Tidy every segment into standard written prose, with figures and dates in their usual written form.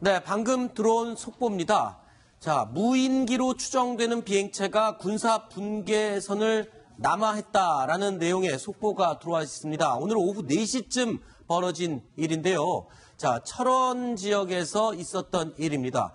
네, 방금 들어온 속보입니다. 자, 무인기로 추정되는 비행체가 군사 분계선을 남하했다라는 내용의 속보가 들어와 있습니다. 오늘 오후 4시쯤 벌어진 일인데요. 자, 철원 지역에서 있었던 일입니다.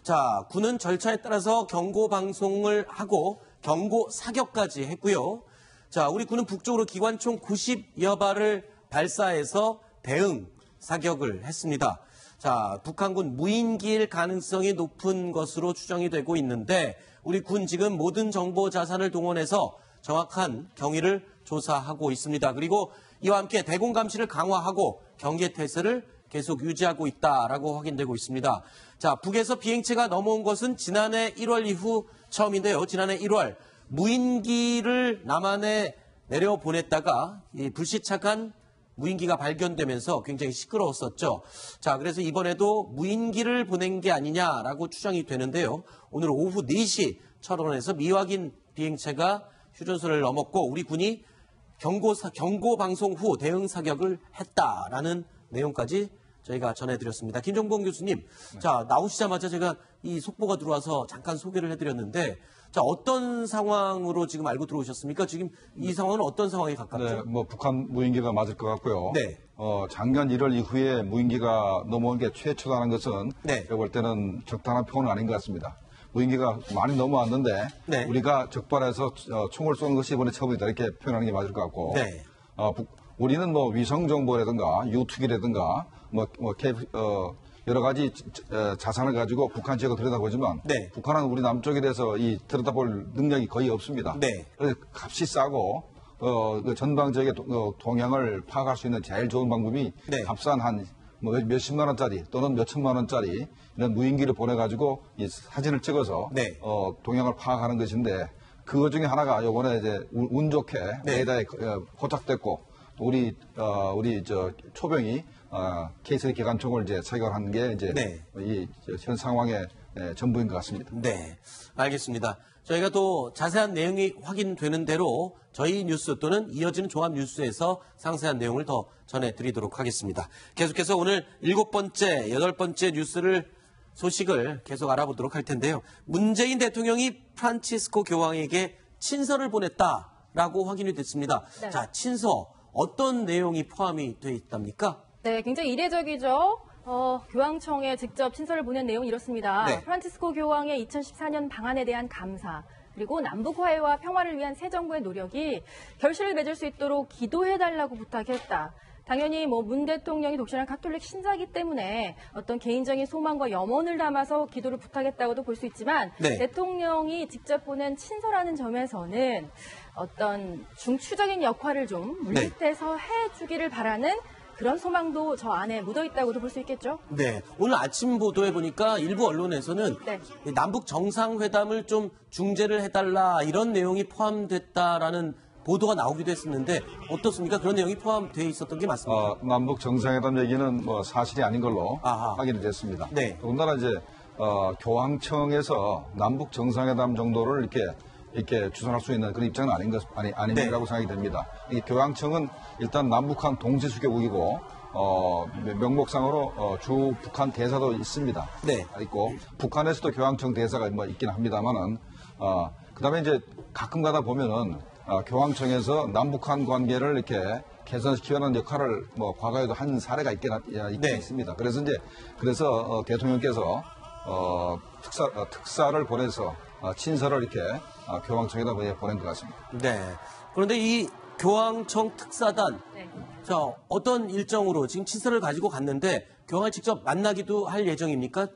자, 군은 절차에 따라서 경고 방송을 하고 경고 사격까지 했고요. 자, 우리 군은 북쪽으로 기관총 90여 발을 발사해서 대응 사격을 했습니다. 자, 북한군 무인기일 가능성이 높은 것으로 추정이 되고 있는데 우리 군 지금 모든 정보 자산을 동원해서 정확한 경위를 조사하고 있습니다. 그리고 이와 함께 대공 감시를 강화하고 경계 태세를 계속 유지하고 있다라고 확인되고 있습니다. 자, 북에서 비행체가 넘어온 것은 지난해 1월 이후 처음인데요. 지난해 1월 무인기를 남한에 내려보냈다가 이 불시착한 무인기가 발견되면서 굉장히 시끄러웠었죠. 자, 그래서 이번에도 무인기를 보낸 게 아니냐라고 추정이 되는데요. 오늘 오후 4시 철원에서 미확인 비행체가 휴전선을 넘었고 우리 군이 경고 방송 후 대응 사격을 했다라는 내용까지 저희가 전해드렸습니다. 김종봉 교수님, 자, 나오시자마자 제가 이 속보가 들어와서 잠깐 소개를 해드렸는데 자, 어떤 상황으로 지금 알고 들어오셨습니까? 지금 이 상황은 어떤 상황에 가깝죠? 네, 뭐 북한 무인기가 맞을 것 같고요. 네. 작년 1월 이후에 무인기가 넘어온 게 최초라는 것은 네. 제가 볼 때는 적당한 표현은 아닌 것 같습니다. 무인기가 많이 넘어왔는데 네. 우리가 적발해서 총을 쏘는 것이 이번에 처음이다 이렇게 표현하는 게 맞을 것 같고 네. 우리는 뭐 위성 정보라든가 유투기라든가 여러 가지 자산을 가지고 북한 지역을 들여다보지만 네. 북한은 우리 남쪽에 대해서 이 들여다볼 능력이 거의 없습니다. 네. 그래서 값이 싸고 그 전방 지역의 동향을 파악할 수 있는 제일 좋은 방법이 네. 값싼 한 몇십만 원짜리 또는 몇천만 원짜리 이런 무인기를 보내가지고 이 사진을 찍어서 네. 동향을 파악하는 것인데 그것 중에 하나가 요번에 이제 운 좋게 네. 레이더에 포착됐고 우리 초병이 K3 기관총을 이제 착용한 게 이제 네. 이 현 상황의 전부인 것 같습니다. 네, 알겠습니다. 저희가 또 자세한 내용이 확인되는 대로 저희 뉴스 또는 이어지는 종합 뉴스에서 상세한 내용을 더 전해드리도록 하겠습니다. 계속해서 오늘 7번째, 8번째 소식을 계속 알아보도록 할 텐데요. 문재인 대통령이 프란치스코 교황에게 친서를 보냈다라고 확인이 됐습니다. 네. 자, 친서 어떤 내용이 포함이 되어 있답니까? 네, 굉장히 이례적이죠. 교황청에 직접 친서를 보낸 내용이 이렇습니다. 네. 프란치스코 교황의 2014년 방한에 대한 감사, 그리고 남북 화해와 평화를 위한 새 정부의 노력이 결실을 맺을 수 있도록 기도해달라고 부탁했다. 당연히 문 대통령이 독실한 가톨릭 신자이기 때문에 어떤 개인적인 소망과 염원을 담아서 기도를 부탁했다고도 볼 수 있지만 네. 대통령이 직접 보낸 친서라는 점에서는 어떤 중추적인 역할을 좀 물밑에서 해주기를 바라는 그런 소망도 저 안에 묻어있다고도 볼 수 있겠죠? 네. 오늘 아침 보도해 보니까 일부 언론에서는 네. 남북 정상회담을 좀 중재를 해달라 이런 내용이 포함됐다라는 보도가 나오기도 했었는데 어떻습니까? 그런 내용이 포함되어 있었던 게 맞습니까? 남북 정상회담 얘기는 사실이 아닌 걸로 확인이 됐습니다. 네. 더군다나 이제 교황청에서 남북 정상회담 정도를 이렇게 주선할 수 있는 그런 입장은 아니라고 생각이 됩니다. 이 교황청은 일단 남북한 동시수교국이고 명목상으로 주 북한 대사도 있습니다. 네. 있고 북한에서도 교황청 대사가 있긴 합니다만은 그다음에 이제 가끔 가다 보면은 교황청에서 남북한 관계를 이렇게 개선시키는 역할을 과거에도 한 사례가 있긴 네. 있습니다. 그래서 대통령께서 특사를 보내서 친서를 이렇게 교황청에다 보낸 것 같습니다. 네. 그런데 이 교황청 특사단, 네. 자, 어떤 일정으로 지금 친서를 가지고 갔는데 교황을 직접 만나기도 할 예정입니까?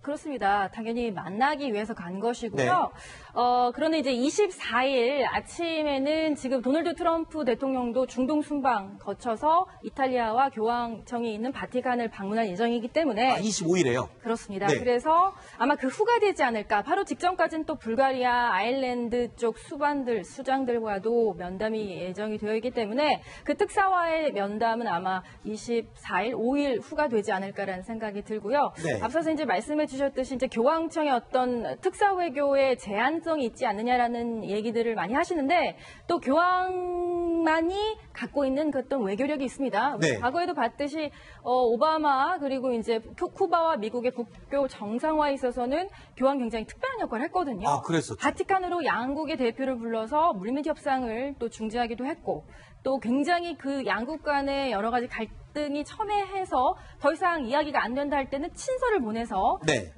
그렇습니다. 당연히 만나기 위해서 간 것이고요. 네. 그런데 이제 24일 아침에는 지금 도널드 트럼프 대통령도 중동 순방 거쳐서 이탈리아와 교황청이 있는 바티칸을 방문할 예정이기 때문에 25일에요. 그렇습니다. 네. 그래서 아마 그 후가 되지 않을까. 바로 직전까지는 또 불가리아, 아일랜드 쪽 수장들과도 면담이 예정이 되어 있기 때문에 그 특사와의 면담은 아마 24일, 5일 후가 되지 않을까라는 생각이 들고요. 네. 앞서서 이제 말씀해 주셨듯이 이제 교황청의 어떤 특사 외교의 제한성이 있지 않느냐라는 얘기들을 많이 하시는데 또 교황 미국만이 갖고 있는 그 어떤 외교력이 있습니다. 네. 과거에도 봤듯이 오바마 그리고 이제 쿠바와 미국의 국교 정상화에 있어서는 교황 굉장히 특별한 역할을 했거든요. 아, 그랬었죠. 바티칸으로 양국의 대표를 불러서 물밑 협상을 또 중재하기도 했고 또 굉장히 그 양국 간의 여러 가지 갈등이 첨예해서 더 이상 이야기가 안 된다 할 때는 친서를 보내서 네.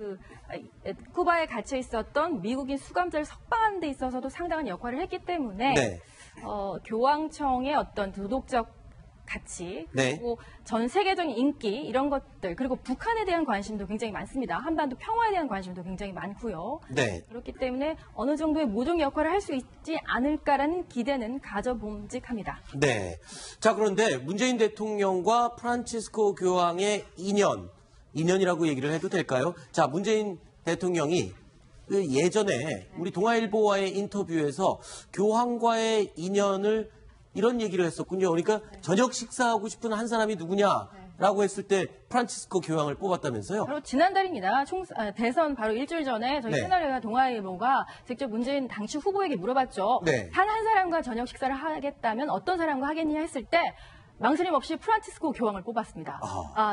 쿠바에 갇혀 있었던 미국인 수감자를 석방하는 데 있어서도 상당한 역할을 했기 때문에 네. 교황청의 어떤 도덕적 가치, 네. 그리고 전 세계적인 인기 이런 것들 그리고 북한에 대한 관심도 굉장히 많습니다. 한반도 평화에 대한 관심도 굉장히 많고요. 네. 그렇기 때문에 어느 정도의 모종 역할을 할 수 있지 않을까라는 기대는 가져봄직합니다. 네. 자, 그런데 문재인 대통령과 프란치스코 교황의 인연이라고 얘기를 해도 될까요? 자, 문재인 대통령이 그 예전에 우리 동아일보와의 인터뷰에서 교황과의 인연을 이런 얘기를 했었군요. 그러니까 저녁 식사하고 싶은 한 사람이 누구냐라고 했을 때 프란치스코 교황을 뽑았다면서요? 바로 지난달입니다. 대선 바로 일주일 전에 저희 네. 채널과 동아일보가 직접 문재인 당시 후보에게 물어봤죠. 네. 단 한 사람과 저녁 식사를 하겠다면 어떤 사람과 하겠냐 했을 때 망설임 없이 프란치스코 교황을 뽑았습니다.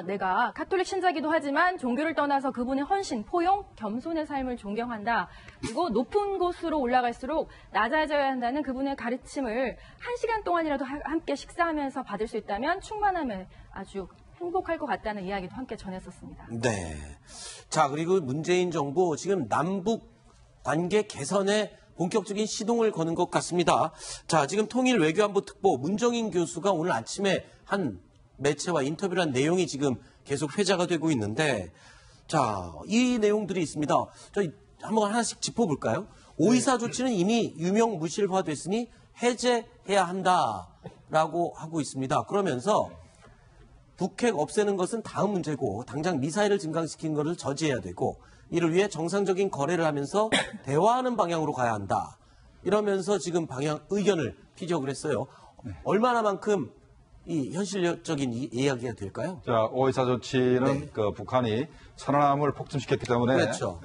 내가 카톨릭 신자기도 하지만 종교를 떠나서 그분의 헌신, 포용, 겸손의 삶을 존경한다. 그리고 높은 곳으로 올라갈수록 낮아져야 한다는 그분의 가르침을 1시간 동안이라도 함께 식사하면서 받을 수 있다면 충만하면 아주 행복할 것 같다는 이야기도 함께 전했었습니다. 네. 자, 그리고 문재인 정부 지금 남북 관계 개선에 본격적인 시동을 거는 것 같습니다. 자, 지금 통일 외교안보 특보 문정인 교수가 오늘 아침에 한 매체와 인터뷰를 한 내용이 지금 계속 회자가 되고 있는데, 자, 이 내용들이 있습니다. 저희 한번 하나씩 짚어볼까요? 오이사 조치는 이미 유명무실화됐으니 해제해야 한다라고 하고 있습니다. 그러면서 북핵 없애는 것은 다음 문제고 당장 미사일을 증강시킨 것을 저지해야 되고 이를 위해 정상적인 거래를 하면서 대화하는 방향으로 가야 한다. 이러면서 지금 의견을 피력을 했어요. 얼마나만큼 이 현실적인 이야기가 될까요? 자, 오이사 조치는 네. 그 북한이 천안함을 폭침시켰기 때문에 그렇죠.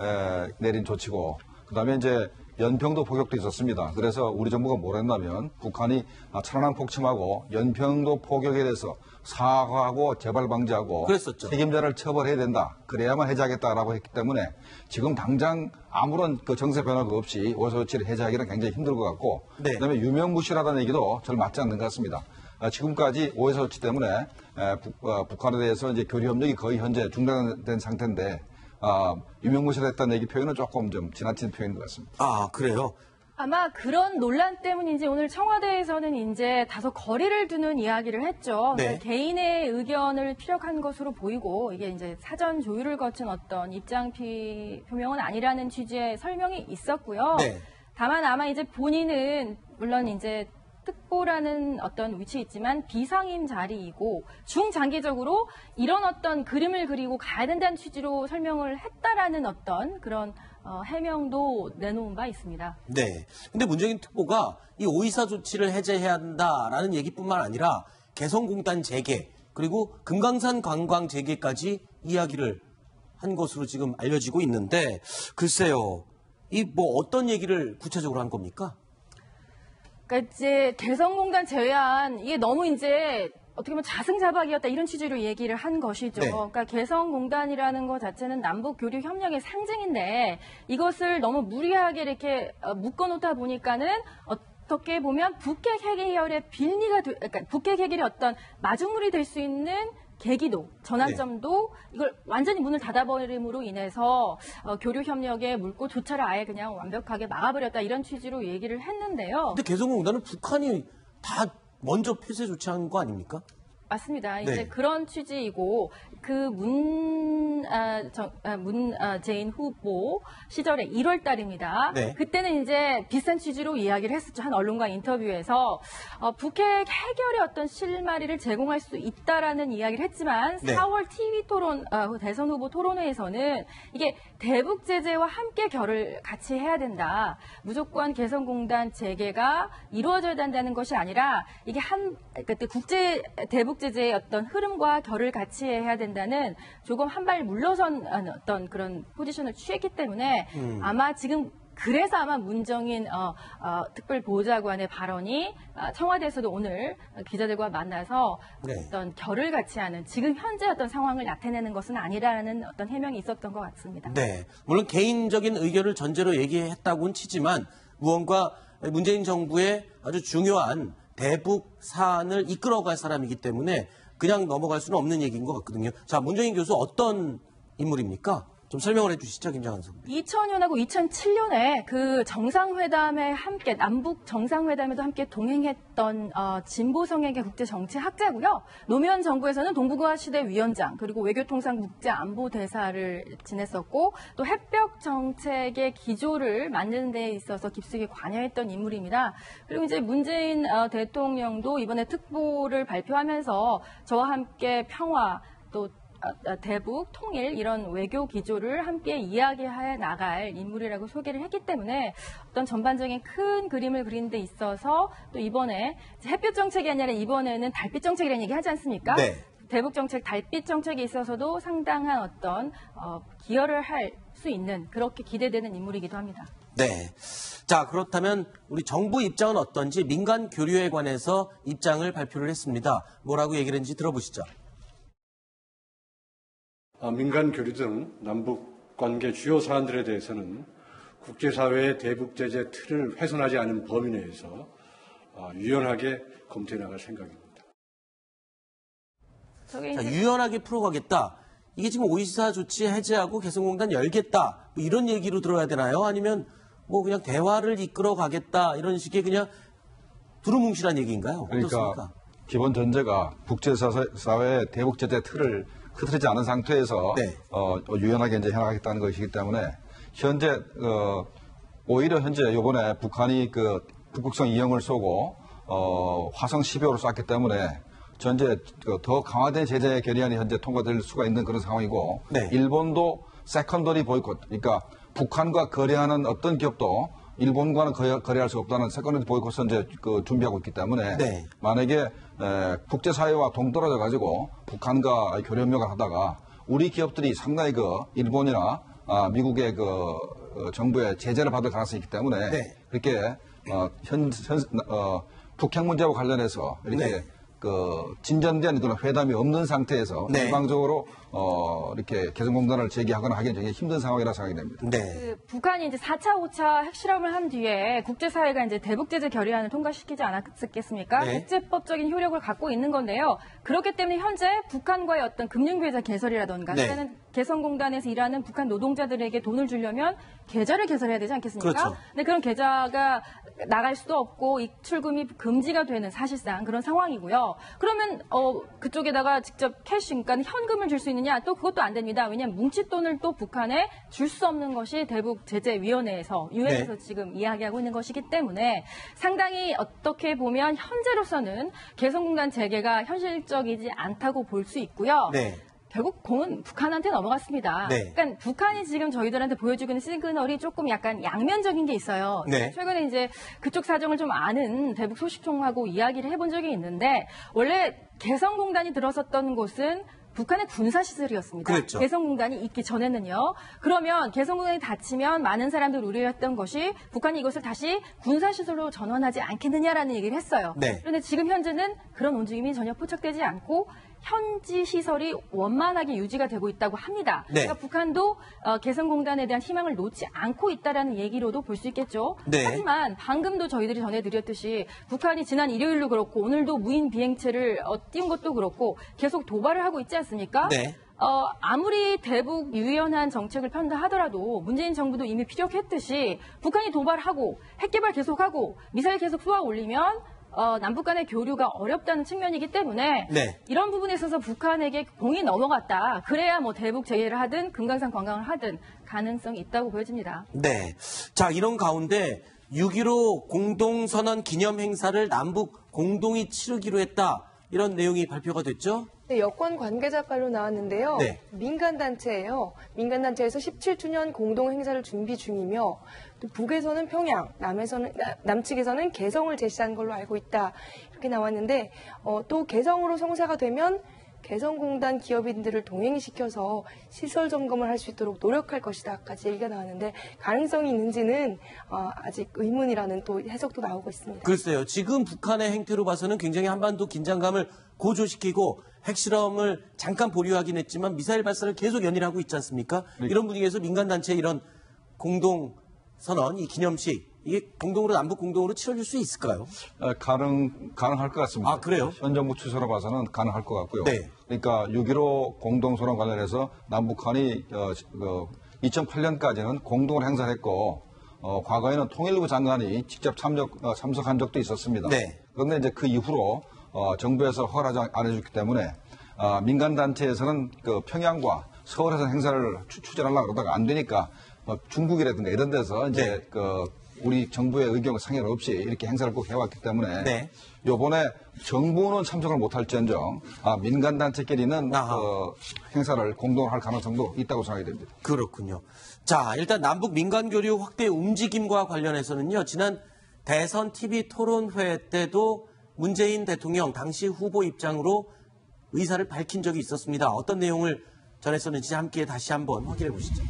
내린 조치고, 그다음에 이제 연평도 포격도 있었습니다. 그래서 우리 정부가 뭘 했냐면 북한이 천안함 폭침하고 연평도 포격에 대해서 사과하고 재발 방지하고 그랬었죠. 책임자를 처벌해야 된다. 그래야만 해제하겠다라고 했기 때문에 지금 당장 아무런 그 정세 변화가 없이 오이사 조치를 해제하기는 굉장히 힘들 것 같고, 네. 그다음에 유명무실하다는 얘기도 절 맞지 않는 것 같습니다. 지금까지 오이사 조치 때문에 북한에 대해서 이제 교류 협력이 거의 현재 중단된 상태인데 유명무실했다는 얘기 표현은 조금 좀 지나친 표현인 것 같습니다. 아, 그래요? 아마 그런 논란 때문인지 오늘 청와대에서는 이제 다소 거리를 두는 이야기를 했죠. 네. 그러니까 개인의 의견을 피력한 것으로 보이고 이게 이제 사전 조율을 거친 어떤 입장 표명은 아니라는 취지의 설명이 있었고요. 네. 다만 아마 이제 본인은 물론 이제 특보라는 어떤 위치에 있지만 비상임 자리이고 중장기적으로 이런 어떤 그림을 그리고 가야 된다는 취지로 설명을 했다라는 어떤 그런 해명도 내놓은 바 있습니다. 네. 근데 문재인 특보가 이 오이사 조치를 해제해야 한다라는 얘기뿐만 아니라 개성공단 재개 그리고 금강산 관광 재개까지 이야기를 한 것으로 지금 알려지고 있는데 글쎄요. 이 뭐 어떤 얘기를 구체적으로 한 겁니까? 그러니까 이제 개성공단 제외한 이게 너무 이제 어떻게 보면 자승자박이었다 이런 취지로 얘기를 한 것이죠. 네. 그러니까 개성공단이라는 것 자체는 남북 교류 협력의 상징인데 이것을 너무 무리하게 이렇게 묶어놓다 보니까는 어떻게 보면 북핵 해결의 그러니까 북핵 해결의 어떤 마중물이 될 수 있는 계기도, 전환점도 이걸 완전히 문을 닫아버림으로 인해서 교류 협력의 물꼬조차를 아예 그냥 완벽하게 막아버렸다 이런 취지로 얘기를 했는데요. 근데 개성공단은 북한이 다 먼저 폐쇄 조치한 거 아닙니까? 맞습니다. 이제 네. 그런 취지이고 그 문재인 후보 시절에 1월 달입니다. 네. 그때는 이제 비슷한 취지로 이야기를 했었죠. 한 언론과 인터뷰에서 북핵 해결의 어떤 실마리를 제공할 수 있다라는 이야기를 했지만 네. 4월 TV 토론 대선 후보 토론회에서는 이게 대북 제재와 함께 결을 같이 해야 된다. 무조건 개성공단 재개가 이루어져야 된다는 것이 아니라 이게 그러니까 국제 대북 제재의 어떤 흐름과 결을 같이 해야 된다는 조금 한 발 물러선 어떤 그런 포지션을 취했기 때문에 아마 지금 그래서 아마 문정인 특별보좌관의 발언이 청와대에서도 오늘 기자들과 만나서 네. 어떤 결을 같이 하는 지금 현재 어떤 상황을 나타내는 것은 아니라는 어떤 해명이 있었던 것 같습니다. 네. 물론 개인적인 의견을 전제로 얘기했다고는 치지만 무언가 문재인 정부의 아주 중요한 대북 사안을 이끌어갈 사람이기 때문에 그냥 넘어갈 수는 없는 얘기인 것 같거든요. 자, 문정인 교수 어떤 인물입니까? 좀 설명을 해주시죠, 김장한 선생님. 2000년하고 2007년에 그 정상회담에 함께 남북 정상회담에도 함께 동행했던 진보 성향의 국제정치학자고요. 노무현 정부에서는 동북아 시대 위원장 그리고 외교통상 국제안보대사를 지냈었고 또 핵벽 정책의 기조를 만드는 데 있어서 깊숙이 관여했던 인물입니다. 그리고 이제 문재인 대통령도 이번에 특보를 발표하면서 저와 함께 평화 또 대북, 통일 이런 외교 기조를 함께 이야기해 나갈 인물이라고 소개를 했기 때문에 어떤 전반적인 큰 그림을 그리는 데 있어서 또 이번에 햇볕 정책이 아니라 이번에는 달빛 정책이라는 얘기 하지 않습니까? 네. 대북 정책, 달빛 정책에 있어서도 상당한 어떤 기여를 할 수 있는 그렇게 기대되는 인물이기도 합니다. 네. 자, 그렇다면 우리 정부 입장은 어떤지 민간 교류에 관해서 입장을 발표를 했습니다. 뭐라고 얘기를 했는지 들어보시죠. 민간 교류 등 남북 관계 주요 사안들에 대해서는 국제사회의 대북 제재 틀을 훼손하지 않은 범위 내에서 유연하게 검토해 나갈 생각입니다. 자, 유연하게 풀어가겠다. 이게 지금 오이시사 조치 해제하고 개성공단 열겠다. 뭐 이런 얘기로 들어야 되나요? 아니면 뭐 그냥 대화를 이끌어가겠다. 이런 식의 그냥 두루뭉실한 얘기인가요? 어떻습니까? 그러니까 기본 전제가 국제사회의 대북 제재 틀을 흐트리지 않은 상태에서 네. 유연하게 이제 해나가겠다는 것이기 때문에 현재 오히려 현재 이번에 북한이 그 북극성 2형을 쏘고 화성 12호를 쐈기 때문에 현재 더 강화된 제재 결의안이 현재 통과될 수가 있는 그런 상황이고 네. 일본도 세컨더리 보이콧 그러니까 북한과 거래하는 어떤 기업도 일본과는 거래할 수 없다는 세컨더리 보이콧을 이제 준비하고 있기 때문에 네. 만약에 국제사회와 동떨어져 가지고 북한과 교류 협력을 하다가 우리 기업들이 상당히 일본이나 미국의 정부의 제재를 받을 가능성이 있기 때문에 네. 그렇게 북핵 문제와 관련해서 이렇게 네. 진전된 그런 회담이 없는 상태에서 네. 일방적으로 이렇게 개성공단을 제기하거나 하기는 굉장히 힘든 상황이라 생각이 됩니다. 네. 북한이 이제 4차, 5차 핵실험을 한 뒤에 국제사회가 이제 대북제재 결의안을 통과시키지 않았겠습니까? 네. 국제법적인 효력을 갖고 있는 건데요. 그렇기 때문에 현재 북한과의 어떤 금융계좌 개설이라던가 네. 또는 개성공단에서 일하는 북한 노동자들에게 돈을 주려면 계좌를 개설해야 되지 않겠습니까? 그렇죠. 근데 그런 계좌가 나갈 수도 없고 입출금이 금지가 되는 사실상 그런 상황이고요. 그러면 그쪽에다가 직접 캐시, 그러니까 현금을 줄 수 있느냐? 또 그것도 안 됩니다. 왜냐하면 뭉칫돈을 또 북한에 줄 수 없는 것이 대북 제재위원회에서 유엔에서 네. 지금 이야기하고 있는 것이기 때문에 상당히 어떻게 보면 현재로서는 개성공단 재개가 현실적이지 않다고 볼 수 있고요. 네. 결국 공은 북한한테 넘어갔습니다. 네. 그러니까 북한이 지금 저희들한테 보여주고 있는 시그널이 조금 약간 양면적인 게 있어요. 네. 최근에 이제 그쪽 사정을 좀 아는 대북 소식통하고 이야기를 해본 적이 있는데 원래 개성공단이 들어섰던 곳은 북한의 군사시설이었습니다. 그랬죠. 개성공단이 있기 전에는요. 그러면 개성공단이 닫히면 많은 사람들이 우려했던 것이 북한이 이것을 다시 군사시설로 전환하지 않겠느냐라는 얘기를 했어요. 네. 그런데 지금 현재는 그런 움직임이 전혀 포착되지 않고 현지 시설이 원만하게 유지가 되고 있다고 합니다. 네. 그러니까 북한도 개성공단에 대한 희망을 놓지 않고 있다라는 얘기로도 볼 수 있겠죠. 네. 하지만 방금도 저희들이 전해드렸듯이 북한이 지난 일요일도 그렇고 오늘도 무인 비행체를 띄운 것도 그렇고 계속 도발을 하고 있지 않습니까? 네. 아무리 대북 유연한 정책을 편다 하더라도 문재인 정부도 이미 피력했듯이 북한이 도발하고 핵개발 계속하고 미사일 계속 쏘아 올리면 남북 간의 교류가 어렵다는 측면이기 때문에 네. 이런 부분에 있어서 북한에게 공이 넘어갔다. 그래야 뭐 대북 재개를 하든 금강산 관광을 하든 가능성이 있다고 보여집니다. 네. 자, 이런 가운데 6.15 공동선언 기념 행사를 남북 공동이 치르기로 했다. 이런 내용이 발표가 됐죠? 네, 여권 관계자 발로 나왔는데요. 네. 민간단체예요. 민간단체에서 17주년 공동행사를 준비 중이며 또 북에서는 평양, 남측에서는 개성을 제시한 걸로 알고 있다. 이렇게 나왔는데 또 개성으로 성사가 되면 개성공단 기업인들을 동행시켜서 시설 점검을 할 수 있도록 노력할 것이다까지 얘기가 나왔는데 가능성이 있는지는 아직 의문이라는 또 해석도 나오고 있습니다. 글쎄요. 지금 북한의 행태로 봐서는 굉장히 한반도 긴장감을 고조시키고 핵실험을 잠깐 보류하긴 했지만 미사일 발사를 계속 연일하고 있지 않습니까? 이런 분위기에서 민간단체 이런 공동선언, 이 기념식, 이게 공동으로, 남북 공동으로 치러질 수 있을까요? 가능할 것 같습니다. 아, 그래요? 현 정부 추세로 봐서는 가능할 것 같고요. 네. 그러니까 6.15 공동선언 관련해서 남북한이 2008년까지는 공동을 행사했고 과거에는 통일부 장관이 직접 참석한 적도 있었습니다. 네. 그런데 이제 그 이후로 정부에서 허락하지 안 해줬기 때문에 민간단체에서는 그 평양과 서울에서 행사를 추진하려고 그러다가 안 되니까 중국이라든가 이런 데서 이제 우리 정부의 의견과 상관없이 이렇게 행사를 꼭 해왔기 때문에 네. 요번에 정부는 참석을 못할지언정 민간단체끼리는 행사를 공동으로 할 가능성도 있다고 생각이 됩니다. 그렇군요. 자, 일단 남북 민간교류 확대 움직임과 관련해서는요. 지난 대선 TV 토론회 때도 문재인 대통령 당시 후보 입장으로 의사를 밝힌 적이 있었습니다. 어떤 내용을 전했었는지 함께 다시 한번 확인해 보시죠.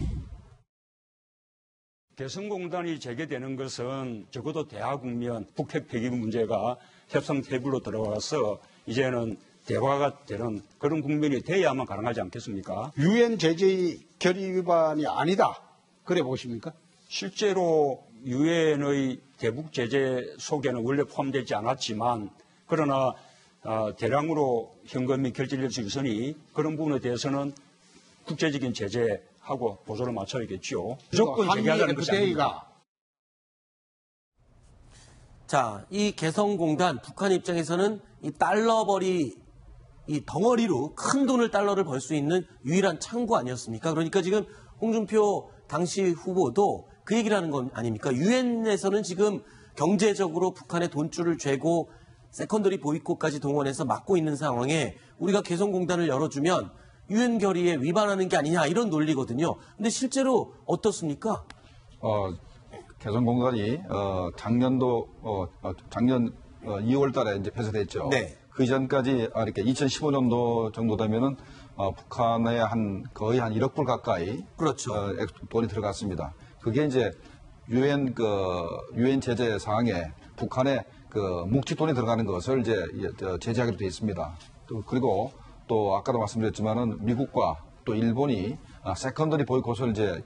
개성공단이 재개되는 것은 적어도 대화 국면, 북핵 폐기 문제가 협상 테이블로 들어가서 이제는 대화가 되는 그런 국면이 돼야만 가능하지 않겠습니까? 유엔 제재의 결의 위반이 아니다. 그래 보십니까? 실제로 유엔의 대북 제재 속에는 원래 포함되지 않았지만 그러나 대량으로 현금이 결제될 수 있으니 그런 부분에 대해서는 국제적인 제재하고 보조를 맞춰야겠죠. 무조건 제기하자는 것이 아닙니다. 자, 이 개성공단 북한 입장에서는 이 달러벌이 이 덩어리로 큰 돈을 달러를 벌 수 있는 유일한 창구 아니었습니까? 그러니까 지금 홍준표 당시 후보도 그 얘기를 하는 건 아닙니까? 유엔에서는 지금 경제적으로 북한의 돈줄을 쥐고 세컨더리 보이콧까지 동원해서 막고 있는 상황에 우리가 개성공단을 열어주면 유엔 결의에 위반하는 게 아니냐 이런 논리거든요. 근데 실제로 어떻습니까? 개성공단이 작년 2월 달에 이제 폐쇄됐죠. 네. 그 이전까지 이렇게 2015년도 정도 되면은 북한에 거의 한 1억 불 가까이 그렇죠. 돈이 들어갔습니다. 그게 이제 유엔 제재 사항에 북한에 묵치 돈이 들어가는 것을 이제 제재하기로 되어 있습니다. 그리고 또 아까도 말씀드렸지만은 미국과 또 일본이 세컨더리 보이콧을 이제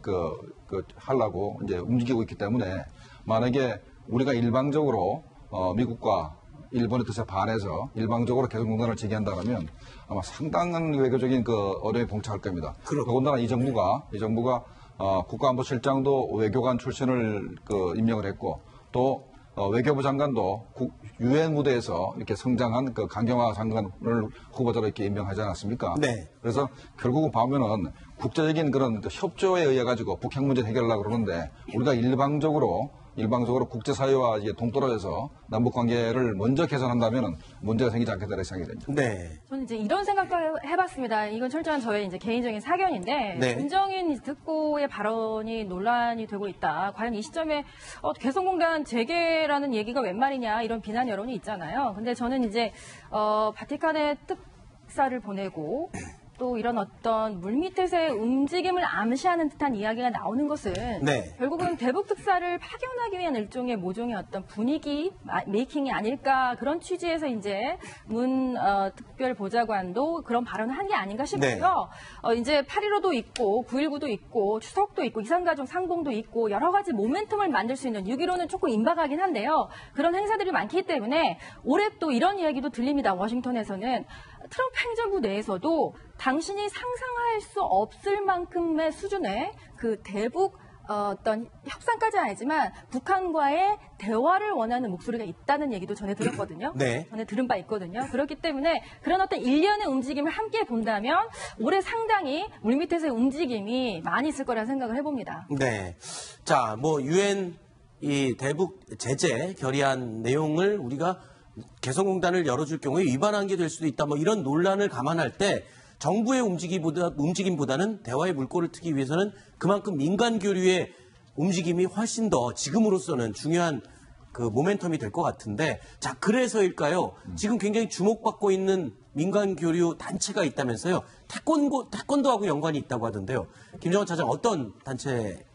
하려고 이제 움직이고 있기 때문에 만약에 우리가 일방적으로 미국과 일본의 뜻에 반해서 일방적으로 개성공단을 제기한다면 아마 상당한 외교적인 어려움에 봉착할 겁니다. 더군다나 이 정부가 국가안보실장도 외교관 출신을 임명을 했고 또 외교부 장관도 유엔 무대에서 이렇게 성장한 강경화 장관을 후보자로 이렇게 임명하지 않았습니까? 네. 그래서 결국은 보면은 국제적인 그런 협조에 의해 가지고 북핵 문제 해결하려고 그러는데 우리가 일방적으로 국제사회와 이제 동떨어져서 남북 관계를 먼저 개선한다면 문제가 생기지 않겠다는 생각이 됩니다. 네. 저는 이제 이런 생각도 해봤습니다. 이건 철저한 저의 이제 개인적인 사견인데 네. 문정인 특보의 발언이 논란이 되고 있다. 과연 이 시점에 개성공단 재개라는 얘기가 웬 말이냐 이런 비난 여론이 있잖아요. 근데 저는 이제 바티칸에 특사를 보내고 또 이런 어떤 물밑에서의 움직임을 암시하는 듯한 이야기가 나오는 것은 네. 결국은 대북 특사를 파견하기 위한 일종의 모종의 어떤 분위기 메이킹이 아닐까 그런 취지에서 이제 문 특별 보좌관도 그런 발언을 한 게 아닌가 싶고요. 네. 이제 8.15도 있고 9.19도 있고 추석도 있고 이산가족 상봉도 있고 여러 가지 모멘텀을 만들 수 있는 6.15는 조금 임박하긴 한데요. 그런 행사들이 많기 때문에 올해 또 이런 이야기도 들립니다. 워싱턴에서는 트럼프 행정부 내에서도 당신이 상상할 수 없을 만큼의 수준의 그 대북 어떤 협상까지는 아니지만 북한과의 대화를 원하는 목소리가 있다는 얘기도 전에 들었거든요. 네. 전에 들은 바 있거든요. 그렇기 때문에 그런 어떤 일련의 움직임을 함께 본다면 올해 상당히 물밑에서의 움직임이 많이 있을 거라 생각을 해봅니다. 네. 자, 유엔 이 대북 제재 결의안 내용을 우리가 개성공단을 열어줄 경우에 위반한 게 될 수도 있다. 이런 논란을 감안할 때 정부의 움직임보다는 대화의 물꼬를 트기 위해서는 그만큼 민간 교류의 움직임이 훨씬 더 지금으로서는 중요한 모멘텀이 될 것 같은데, 자, 그래서일까요? 지금 굉장히 주목받고 있는 민간 교류 단체가 있다면서요. 태권도하고 연관이 있다고 하던데요. 김정은 차장 어떤 단체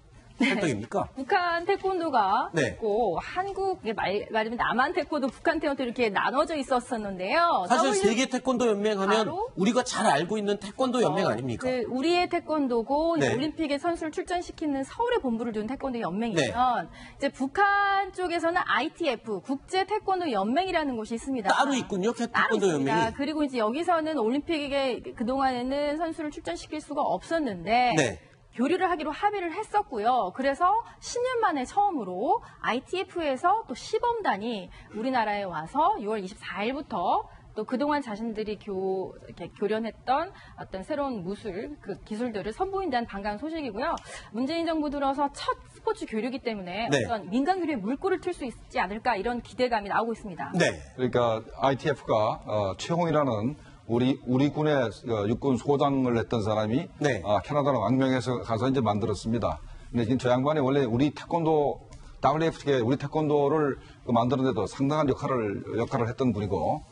활동입니까? 북한 태권도가 네. 있고 한국의 말하면 남한 태권도, 북한 태권도 이렇게 나눠져 있었었는데요. 사실 W- 세계 태권도 연맹 하면 바로? 우리가 잘 알고 있는 태권도 연맹 아닙니까? 그 우리의 태권도고 네. 올림픽에 선수를 출전시키는 서울에 본부를 둔 태권도 연맹이면 네. 이제 북한 쪽에서는 ITF 국제 태권도 연맹이라는 곳이 있습니다. 따로 있군요. 따로 태권도 있습니다. 연맹이. 그리고 이제 여기서는 올림픽에 그동안에는 선수를 출전시킬 수가 없었는데 네. 교류를 하기로 합의를 했었고요. 그래서 10년 만에 처음으로 ITF에서 또 시범단이 우리나라에 와서 6월 24일부터 또 그동안 자신들이 이렇게 교련했던 어떤 새로운 무술, 그 기술들을 선보인다는 반가운 소식이고요. 문재인 정부 들어서 첫 스포츠 교류이기 때문에 네. 어떤 민간 교류에 물꼬를 틀 수 있지 않을까 이런 기대감이 나오고 있습니다. 네. 그러니까 ITF가 최홍이라는 우리 군의 육군 소장을 했던 사람이 네. 캐나다로 망명해서 가서 이제 만들었습니다. 근데 지금 저 양반이 원래 우리 태권도 WFT에 우리 태권도를 만드는데도 상당한 역할을 했던 분이고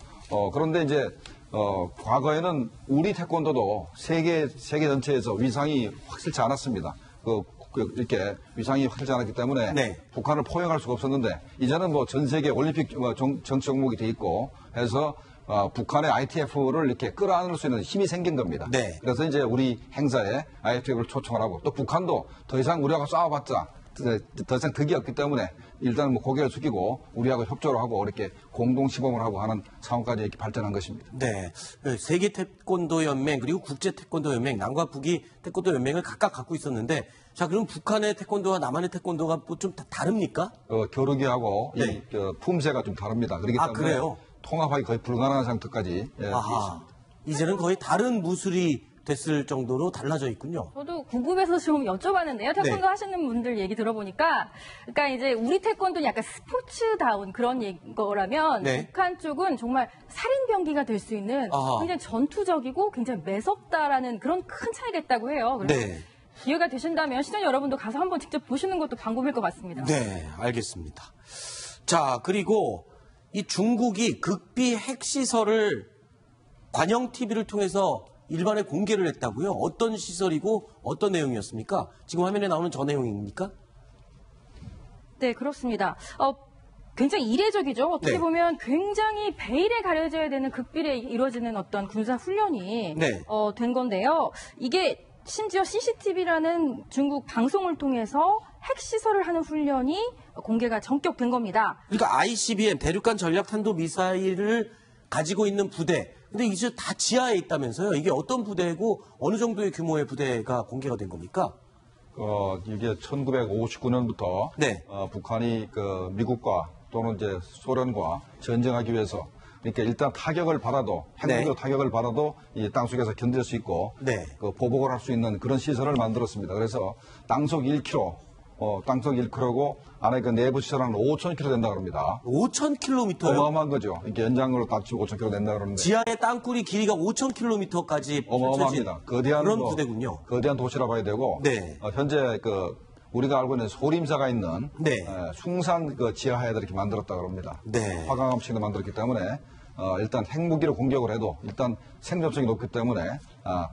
그런데 이제 과거에는 우리 태권도도 세계 전체에서 위상이 확실치 않았습니다. 이렇게 위상이 확실치 않았기 때문에 네. 북한을 포용할 수가 없었는데 이제는 뭐 전 세계 올림픽 정치 종목이 돼 있고 해서 북한의 ITF를 이렇게 끌어안을 수 있는 힘이 생긴 겁니다. 네. 그래서 이제 우리 행사에 ITF를 초청을 하고 또 북한도 더 이상 우리하고 싸워봤자 더 이상 득이 없기 때문에 일단 뭐 고개를 숙이고 우리하고 협조를 하고 이렇게 공동 시범을 하고 하는 상황까지 이렇게 발전한 것입니다. 네. 세계 태권도 연맹 그리고 국제 태권도 연맹 남과 북이 태권도 연맹을 각각 갖고 있었는데 자 그럼 북한의 태권도와 남한의 태권도가 뭐 좀 다릅니까? 겨루기하고 네. 품새가 좀 다릅니다. 그렇기 때문에 그래요? 통합하기 거의 불가능한 상태까지 아하. 이제는 거의 다른 무술이 됐을 정도로 달라져 있군요. 저도 궁금해서 좀 여쭤봤는데요. 태권도 네. 하시는 분들 얘기 들어보니까, 그러니까 이제 우리 태권도는 약간 스포츠다운 그런 거라면 네. 북한 쪽은 정말 살인병기가 될 수 있는 아하. 굉장히 전투적이고 굉장히 매섭다라는 그런 큰 차이가 있다고 해요. 그래서 네. 기회가 되신다면 시청자 여러분도 가서 한번 직접 보시는 것도 방법일 것 같습니다. 네, 알겠습니다. 자, 그리고 이 중국이 극비 핵시설을 관영 TV를 통해서 일반에 공개를 했다고요? 어떤 시설이고 어떤 내용이었습니까? 지금 화면에 나오는 저 내용입니까? 네, 그렇습니다. 굉장히 이례적이죠. 어떻게 네. 보면 굉장히 베일에 가려져야 되는 극비에 이루어지는 어떤 군사 훈련이 네. 된 건데요. 이게 심지어 CCTV라는 중국 방송을 통해서 핵시설을 하는 훈련이 공개가 전격된 겁니다. 그러니까 ICBM 대륙간 전략 탄도 미사일을 가지고 있는 부대. 근데 이제 다 지하에 있다면서요? 이게 어떤 부대고 어느 정도의 규모의 부대가 공개가 된 겁니까? 이게 1959년부터 네. 북한이 미국과 또는 이제 소련과 전쟁하기 위해서 그러니까 일단 타격을 받아도 핵무기로 네. 타격을 받아도 이 땅속에서 견딜 수 있고 네. 보복을 할 수 있는 그런 시설을 만들었습니다. 그래서 땅속 1km, 땅속 1km고 안에 그 내부 시설은 5,000km 된다 그럽니다. 5,000km요? 어마어마한 거죠. 이렇게 연장으로 따지고 5,000km 된다 그러는데 지하의 땅굴이 길이가 5,000km까지 어마어마합니다. 거대한 그런 부대군요. 거대한 도시라 봐야 되고 네. 현재 우리가 알고 있는 소림사가 있는 네. 숭산 지하에다 이렇게 만들었다 그럽니다. 네. 화강암식으로 만들었기 때문에 일단 핵무기로 공격을 해도 일단 생존성이 높기 때문에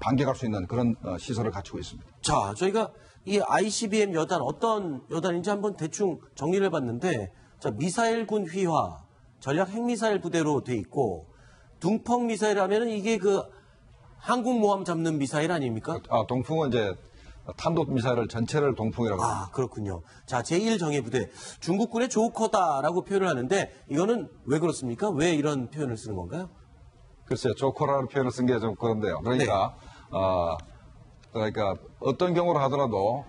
반격할 수 있는 그런 시설을 갖추고 있습니다. 자, 저희가 이 ICBM 여단 어떤 여단인지 한번 대충 정리를 해봤는데 자, 미사일군 휘하, 전략 핵미사일 부대로 돼 있고 둥펑 미사일 하면은 이게 항공모함 잡는 미사일 아닙니까? 동풍은 이제 탄도미사일을 전체를 동풍이라고 합니다. 그렇군요. 자, 제1정예부대. 중국군의 조커다라고 표현을 하는데 이거는 왜 그렇습니까? 왜 이런 표현을 쓰는 건가요? 글쎄요, 조커라는 표현을 쓴 게 좀 그런데요. 그러니까, 그러니까 어떤 경우를 하더라도,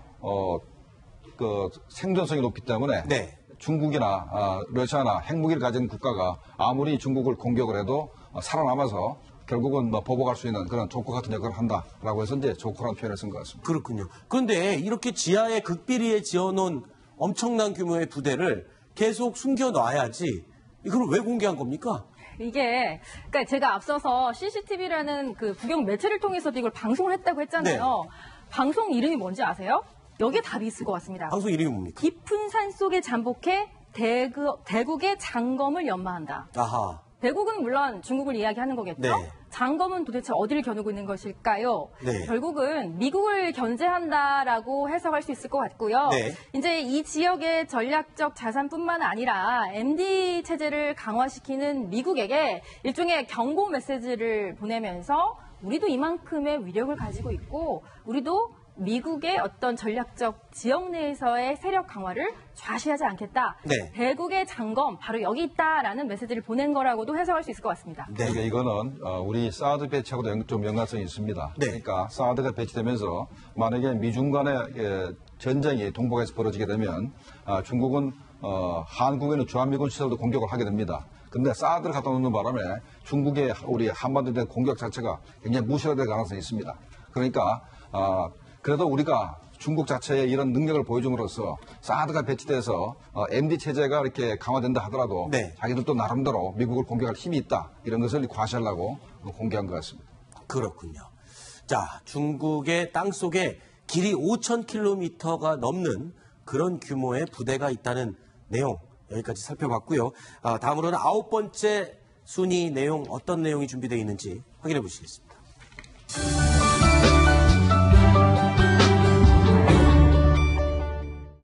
생존성이 높기 때문에 네. 중국이나 러시아나 핵무기를 가진 국가가 아무리 중국을 공격을 해도 살아남아서 결국은 보복할 수 있는 그런 조커 같은 역할을 한다라고 해서 이제 조커라는 표현을 쓴 것 같습니다. 그렇군요. 그런데 이렇게 지하에 극비리에 지어놓은 엄청난 규모의 부대를 계속 숨겨놔야지 이걸 왜 공개한 겁니까? 이게, 그러니까 제가 앞서서 CCTV라는 그 국영 매체를 통해서도 이걸 방송을 했다고 했잖아요. 네. 방송 이름이 뭔지 아세요? 여기에 답이 있을 것 같습니다. 방송 이름이 뭡니까? 깊은 산 속에 잠복해 대국의 장검을 연마한다. 아하. 대국은 물론 중국을 이야기하는 거겠죠. 네. 장검은 도대체 어디를 겨누고 있는 것일까요? 네. 결국은 미국을 견제한다라고 해석할 수 있을 것 같고요. 네. 이제 이 지역의 전략적 자산뿐만 아니라 MD 체제를 강화시키는 미국에게 일종의 경고 메시지를 보내면서 우리도 이만큼의 위력을 가지고 있고 우리도 미국의 어떤 전략적 지역 내에서의 세력 강화를 좌시하지 않겠다. 네. 대국의 장검 바로 여기 있다라는 메시지를 보낸 거라고도 해석할 수 있을 것 같습니다. 네. 그러니까 이거는 우리 사드 배치하고도 좀 연관성이 있습니다. 네. 그러니까 사드가 배치되면서 만약에 미중 간의 전쟁이 동북아에서 벌어지게 되면 중국은 한국에는 주한미군 시설도 공격을 하게 됩니다. 근데 사드를 갖다 놓는 바람에 중국의 우리 한반도에 대한 공격 자체가 굉장히 무시화될 가능성이 있습니다. 그러니까 그래도 우리가 중국 자체의 이런 능력을 보여줌으로써 사드가 배치돼서 MD 체제가 이렇게 강화된다 하더라도 네. 자기들도 나름대로 미국을 공격할 힘이 있다. 이런 것을 과시하려고 공개한 것 같습니다. 그렇군요. 자, 중국의 땅속에 길이 5,000km가 넘는 그런 규모의 부대가 있다는 내용 여기까지 살펴봤고요. 다음으로는 9번째 순위 내용 어떤 내용이 준비되어 있는지 확인해 보시겠습니다.